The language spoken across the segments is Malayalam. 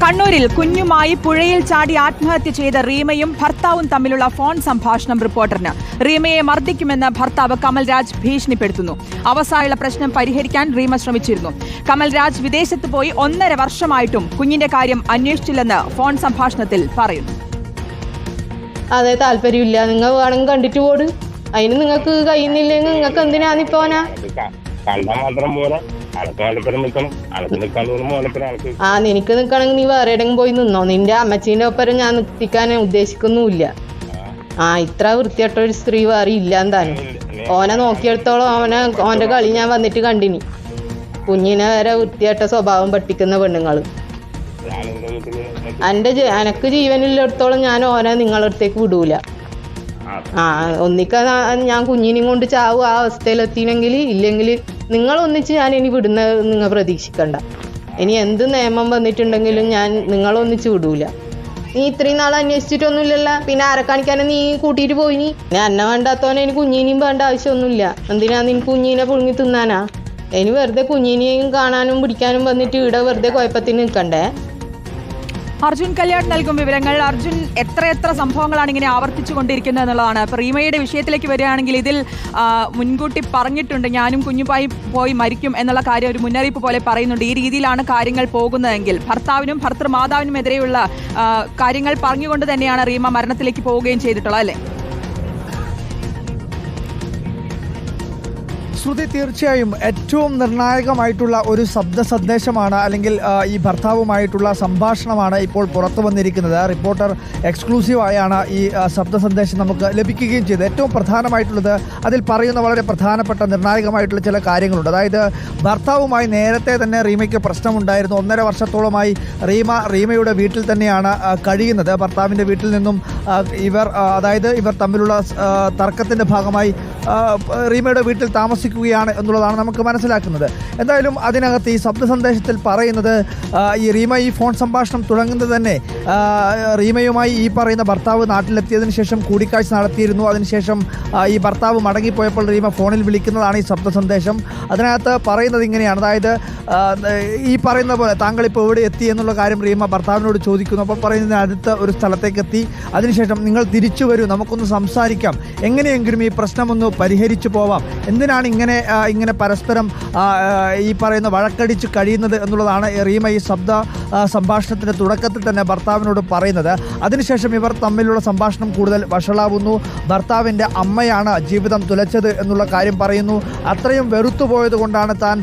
കണ്ണൂരിൽ കുഞ്ഞുമായി പുഴയിൽ ചാടി ആത്മഹത്യ ചെയ്ത റീമയും ഭർത്താവും തമ്മിലുള്ള ഫോൺ സംഭാഷണം റിപ്പോർട്ടറിന്. റീമയെ മർദ്ദിക്കുമെന്ന് ഭർത്താവ് കമൽരാജ് ഭീഷണിപ്പെടുത്തുന്നു. അവസാനമുള്ള പ്രശ്നം പരിഹരിക്കാൻ റീമ ശ്രമിച്ചിരുന്നു. കമൽരാജ് വിദേശത്ത് പോയി 1.5 വർഷമായിട്ടും കുഞ്ഞിന്റെ കാര്യം അന്വേഷിച്ചില്ലെന്ന് ഫോൺ സംഭാഷണത്തിൽ പറയുന്നു. അതെ, താല്പര്യമില്ല. നിങ്ങൾ വേണമെങ്കിൽ കണ്ടിട്ട് പോട്. അതിന് നിങ്ങൾക്ക് കഴിയുന്നില്ലെങ്കിൽ നിങ്ങൾക്ക് എന്തിനാന്നിപ്പോനാ? നിനക്ക് നിൽക്കണമെങ്കിൽ നീ വേറെ എവിടെയെങ്കിലും പോയി നിന്നോ. നിന്റെ അമ്മച്ചീന്റെ ഒപ്പരം ഞാൻ നിർത്തിക്കാൻ ഉദ്ദേശിക്കുന്നുമില്ല. ഇത്ര വൃത്തിയായിട്ട ഒരു സ്ത്രീ വേറെ ഇല്ല എന്താനും. ഓനെ നോക്കിയെടുത്തോളം ഓന്റെ കളി ഞാൻ വന്നിട്ട് കണ്ടിനി. കുഞ്ഞിനെ വരെ വൃത്തിയായിട്ട സ്വഭാവം പഠിപ്പിക്കുന്ന പെണ്ണുങ്ങള്. എനക്ക് ജീവനില്ലെടുത്തോളം ഞാൻ ഓനെ നിങ്ങളടുത്തേക്ക് വിടൂല. ഒന്നിക്ക ഞാൻ കുഞ്ഞിനെയും കൊണ്ട് ചാവും ആ അവസ്ഥയിലെത്തിനെങ്കിൽ, ഇല്ലെങ്കിൽ നിങ്ങൾ ഒന്നിച്ച് ഞാൻ ഇനി വിടുന്ന നിങ്ങൾ പ്രതീക്ഷിക്കണ്ട. ഇനി എന്ത് നിയമം വന്നിട്ടുണ്ടെങ്കിലും ഞാൻ നിങ്ങളൊന്നിച്ച് വിടൂല. നീ ഇത്രയും നാൾ അന്വേഷിച്ചിട്ടൊന്നുമില്ലല്ലോ, പിന്നെ ആരെ കാണിക്കാനും നീ കൂട്ടിയിട്ട് പോയിനി? എന്നെ വേണ്ടാത്തോനെ ഇനി കുഞ്ഞിനെയും വേണ്ട ആവശ്യമൊന്നുമില്ല. എന്തിനാ നിനക്ക് കുഞ്ഞിനെ പുഴുങ്ങി തിന്നാനാ? ഇനി വെറുതെ കുഞ്ഞിനെയും കാണാനും പിടിക്കാനും വന്നിട്ട് ഇവിടെ വെറുതെ കുഴപ്പത്തിന് നിൽക്കണ്ടേ? അർജുൻ കല്യാൺ നൽകും വിവരങ്ങൾ. അർജുൻ, എത്ര സംഭവങ്ങളാണ് ഇങ്ങനെ ആവർത്തിച്ചു കൊണ്ടിരിക്കുന്നത് എന്നുള്ളതാണ്. ഇപ്പോൾ റീമയുടെ വിഷയത്തിലേക്ക് വരികയാണെങ്കിൽ ഇതിൽ മുൻകൂട്ടി പറഞ്ഞിട്ടുണ്ട്, ഞാനും കുഞ്ഞുമായി പോയി മരിക്കും എന്നുള്ള കാര്യം ഒരു മുന്നറിയിപ്പ് പോലെ പറയുന്നുണ്ട്. ഈ രീതിയിലാണ് കാര്യങ്ങൾ പോകുന്നതെങ്കിൽ ഭർത്താവിനും ഭർത്തൃമാതാവിനുമെതിരെയുള്ള കാര്യങ്ങൾ പറഞ്ഞുകൊണ്ട് തന്നെയാണ് റീമ മരണത്തിലേക്ക് പോവുകയും ചെയ്തിട്ടുള്ളത്, അല്ലേ? ശ്രുതി, തീർച്ചയായും ഏറ്റവും നിർണായകമായിട്ടുള്ള ഒരു ശബ്ദ സന്ദേശമാണ്, അല്ലെങ്കിൽ ഈ ഭർത്താവുമായിട്ടുള്ള സംഭാഷണമാണ് ഇപ്പോൾ പുറത്തു വന്നിരിക്കുന്നത്. റിപ്പോർട്ടർ എക്സ്ക്ലൂസീവായാണ് ഈ ശബ്ദ സന്ദേശം നമുക്ക് ലഭിക്കുകയും ചെയ്തത്. ഏറ്റവും പ്രധാനമായിട്ടുള്ളത് അതിൽ പറയുന്ന വളരെ പ്രധാനപ്പെട്ട നിർണായകമായിട്ടുള്ള ചില കാര്യങ്ങളുണ്ട്. അതായത് ഭർത്താവുമായി നേരത്തെ തന്നെ റീമയ്ക്ക് പ്രശ്നമുണ്ടായിരുന്നു. 1.5 വർഷത്തോളമായി റീമയുടെ വീട്ടിൽ തന്നെയാണ് കഴിയുന്നത്. ഭർത്താവിൻ്റെ വീട്ടിൽ നിന്നും ഇവർ തമ്മിലുള്ള തർക്കത്തിൻ്റെ ഭാഗമായി റീമയുടെ വീട്ടിൽ താമസിക്കുകയാണ് എന്നുള്ളതാണ് നമുക്ക് മനസ്സിലാക്കുന്നത്. എന്തായാലും അതിനകത്ത് ഈ ശബ്ദ സന്ദേശത്തിൽ പറയുന്നത്, ഈ റീമ ഈ ഫോൺ സംഭാഷണം തുടങ്ങുന്നത് തന്നെ റീമയുമായി ഈ പറയുന്ന ഭർത്താവ് നാട്ടിലെത്തിയതിനു ശേഷം കൂടിക്കാഴ്ച നടത്തിയിരുന്നു. അതിനുശേഷം ഈ ഭർത്താവ് മടങ്ങിപ്പോയപ്പോൾ റീമ ഫോണിൽ വിളിക്കുന്നതാണ് ഈ ശബ്ദ സന്ദേശം. അതിനകത്ത് പറയുന്നത് ഇങ്ങനെയാണ്. അതായത് ഈ പറയുന്ന പോലെ താങ്കളിപ്പോൾ എവിടെ എത്തി എന്നുള്ള കാര്യം റീമ ഭർത്താവിനോട് ചോദിക്കുന്നു. അപ്പോൾ പറയുന്നതിന് അടുത്ത ഒരു സ്ഥലത്തേക്ക് എത്തി. അതിനുശേഷം നിങ്ങൾ തിരിച്ചു വരൂ, നമുക്കൊന്ന് സംസാരിക്കാം, എങ്ങനെയെങ്കിലും ഈ പ്രശ്നമൊന്ന് പരിഹരിച്ചു പോവാം, എന്തിനാണ് ഇങ്ങനെ പരസ്പരം ഈ പറയുന്ന വഴക്കടിച്ച് കഴിയുന്നത് എന്നുള്ളതാണ് റീമ ഈ ശബ്ദ സംഭാഷണത്തിൻ്റെ തുടക്കത്തിൽ തന്നെ ഭർത്താവിനോട് പറയുന്നത്. അതിനുശേഷം ഇവർ തമ്മിലുള്ള സംഭാഷണം കൂടുതൽ വഷളാവുന്നു. ഭർത്താവിൻ്റെ അമ്മയാണ് ജീവിതം തുലച്ചത് എന്നുള്ള കാര്യം പറയുന്നു. അത്രയും വെറുത്തു പോയത് കൊണ്ടാണ് താൻ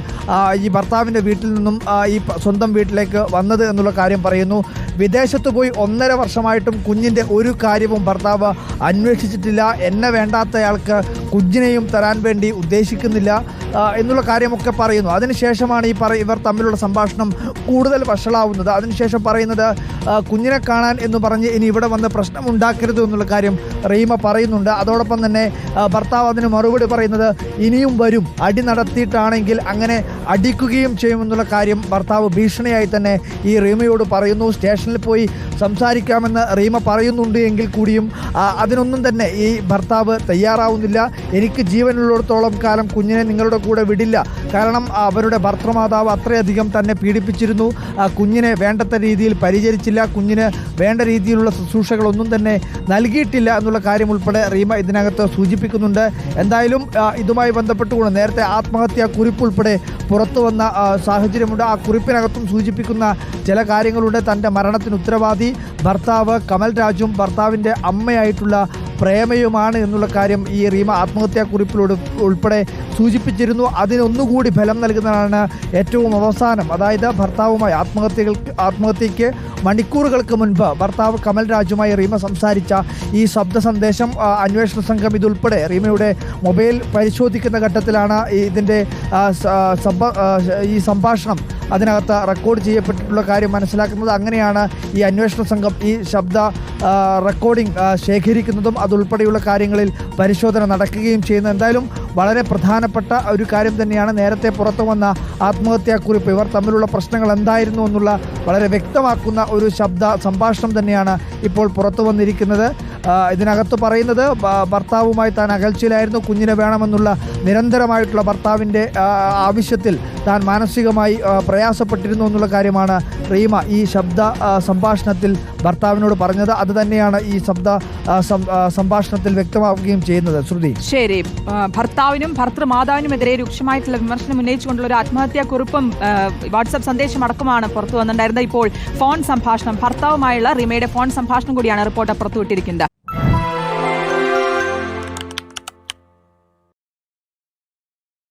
ഈ ഭർത്താവിൻ്റെ വീട്ടിൽ നിന്നും ഈ സ്വന്തം വീട്ടിലേക്ക് വന്നത് എന്നുള്ള കാര്യം പറയുന്നു. വിദേശത്ത് പോയി 1.5 വർഷമായിട്ടും കുഞ്ഞിൻ്റെ ഒരു കാര്യവും ഭർത്താവ് അന്വേഷിച്ചിട്ടില്ല. എന്നെ വേണ്ടാത്തയാൾക്ക് കുഞ്ഞിനെയും തരാൻ വേണ്ടി ഉദ്ദേശിക്കുന്നില്ല എന്നുള്ള കാര്യമൊക്കെ പറയുന്നു. അതിനുശേഷമാണ് ഇവർ തമ്മിലുള്ള സംഭാഷണം കൂടുതൽ വഷളാവുന്നത്. അതിനുശേഷം പറയുന്നത്, കുഞ്ഞിനെ കാണാൻ എന്ന് പറഞ്ഞ് ഇനി ഇവിടെ വന്ന് പ്രശ്നം ഉണ്ടാക്കരുത് എന്നുള്ള കാര്യം റീമ പറയുന്നുണ്ട്. അതോടൊപ്പം തന്നെ ഭർത്താവ് അതിന് മറുപടി പറയുന്നത്, ഇനിയും വരും, അടി നടത്തിയിട്ടാണെങ്കിൽ അങ്ങനെ അടിക്കുകയും ചെയ്യുമെന്നുള്ള കാര്യം ഭർത്താവ് ഭീഷണിയായി തന്നെ ഈ റീമയോട് പറയുന്നു. സ്റ്റേഷനിൽ പോയി സംസാരിക്കാമെന്ന് റീമ പറയുന്നുണ്ട് എങ്കിൽ കൂടിയും അതിനൊന്നും തന്നെ ഈ ഭർത്താവ് തയ്യാറാവുന്നില്ല. എനിക്ക് ജീവനുള്ളിടത്തോളം കാലം കുഞ്ഞിനെ നിങ്ങളുടെ കൂടെ വിടില്ല, കാരണം അവരുടെ ഭർത്തൃമാതാവ് അത്രയധികം തന്നെ പീഡിപ്പിച്ചിരുന്നു, കുഞ്ഞിനെ വേണ്ടത്ര രീതിയിൽ പരിചരിച്ചില്ല, കുഞ്ഞിന് വേണ്ട രീതിയിലുള്ള ശുശ്രൂഷകളൊന്നും തന്നെ നൽകിയിട്ടില്ല എന്നുള്ള കാര്യം ഉൾപ്പെടെ റീമ ഇതിനകത്ത് സൂചിപ്പിക്കുന്നുണ്ട്. എന്തായാലും ഇതുമായി ബന്ധപ്പെട്ടുകൊണ്ട് നേരത്തെ ആത്മഹത്യാ കുറിപ്പ് ഉൾപ്പെടെ പുറത്തു വന്ന സാഹചര്യമുണ്ട്. ആ കുറിപ്പിനകത്തും സൂചിപ്പിക്കുന്ന ചില കാര്യങ്ങളുണ്ട്. തൻ്റെ മരണത്തിന് ഉത്തരവാദി ഭർത്താവ് കമൽരാജും ഭർത്താവിൻ്റെ അമ്മയായിട്ടുള്ള പ്രേമയുമാണ് എന്നുള്ള കാര്യം ഈ റീമ ആത്മഹത്യാക്കുറിപ്പിലൂടെ ഉൾപ്പെടെ സൂചിപ്പിച്ചിരുന്നു. അതിനൊന്നുകൂടി ഫലം നൽകുന്നതാണ് ഏറ്റവും അവസാനം, അതായത് ഭർത്താവുമായി ആത്മഹത്യയ്ക്ക് മണിക്കൂറുകൾക്ക് മുൻപ് ഭർത്താവ് കമൽരാജുമായി റീമ സംസാരിച്ച ഈ ശബ്ദ സന്ദേശം. അന്വേഷണ സംഘം ഇതുൾപ്പെടെ റീമയുടെ മൊബൈൽ പരിശോധിക്കുന്ന ഘട്ടത്തിലാണ് ഇതിൻ്റെ ഈ സംഭാഷണം അതിനകത്ത് റെക്കോർഡ് ചെയ്യപ്പെട്ടിട്ടുള്ള കാര്യം മനസ്സിലാക്കുന്നത്. അങ്ങനെയാണ് ഈ അന്വേഷണ സംഘം ഈ ശബ്ദ റെക്കോർഡിംഗ് ശേഖരിക്കുന്നതും അതുൾപ്പെടെയുള്ള കാര്യങ്ങളിൽ പരിശോധന നടക്കുകയും ചെയ്യുന്നത്. എന്തായാലും വളരെ പ്രധാനപ്പെട്ട ഒരു കാര്യം തന്നെയാണ് നേരത്തെ പുറത്തു വന്ന ആത്മഹത്യാക്കുറിപ്പ്. ഇവർ തമ്മിലുള്ള പ്രശ്നങ്ങൾ എന്തായിരുന്നു എന്നുള്ള വളരെ വ്യക്തമാക്കുന്ന ഒരു ശബ്ദ സംഭാഷണം തന്നെയാണ് ഇപ്പോൾ പുറത്തു വന്നിരിക്കുന്നത്. ഇതിനകത്ത് പറയുന്നത്, ഭർത്താവുമായി താൻ അകൽച്ചയിലായിരുന്നു, കുഞ്ഞിനെ വേണമെന്നുള്ള നിരന്തരമായിട്ടുള്ള ഭർത്താവിൻ്റെ ആവശ്യത്തിൽ താൻ മാനസികമായി പ്രയാസപ്പെട്ടിരുന്നു എന്നുള്ള കാര്യമാണ് റീമ ഈ ശബ്ദ സംഭാഷണത്തിൽ ഭർത്താവിനോട് പറഞ്ഞത്. അത് തന്നെയാണ് ഈ ശബ്ദ സംഭാഷണത്തിൽ വ്യക്തമാവുകയും ചെയ്യുന്നത്. ശ്രുതി, ശരി, ഭർത്താവിനും ഭർത്തൃമാതാവിനുമെതിരെ രൂക്ഷമായിട്ടുള്ള വിമർശനം ഉന്നയിച്ചുകൊണ്ടുള്ള ഒരു ആത്മഹത്യാ കുറിപ്പും വാട്സ്ആപ്പ് സന്ദേശം അടക്കമാണ് പുറത്തു വന്നിട്ടുണ്ടായിരുന്നത്. ഇപ്പോൾ ഫോൺ സംഭാഷണം, ഭർത്താവുമായുള്ള റീമയുടെ ഫോൺ സംഭാഷണം കൂടിയാണ് റിപ്പോർട്ടർ പുറത്തുവിട്ടിരിക്കുന്നത്.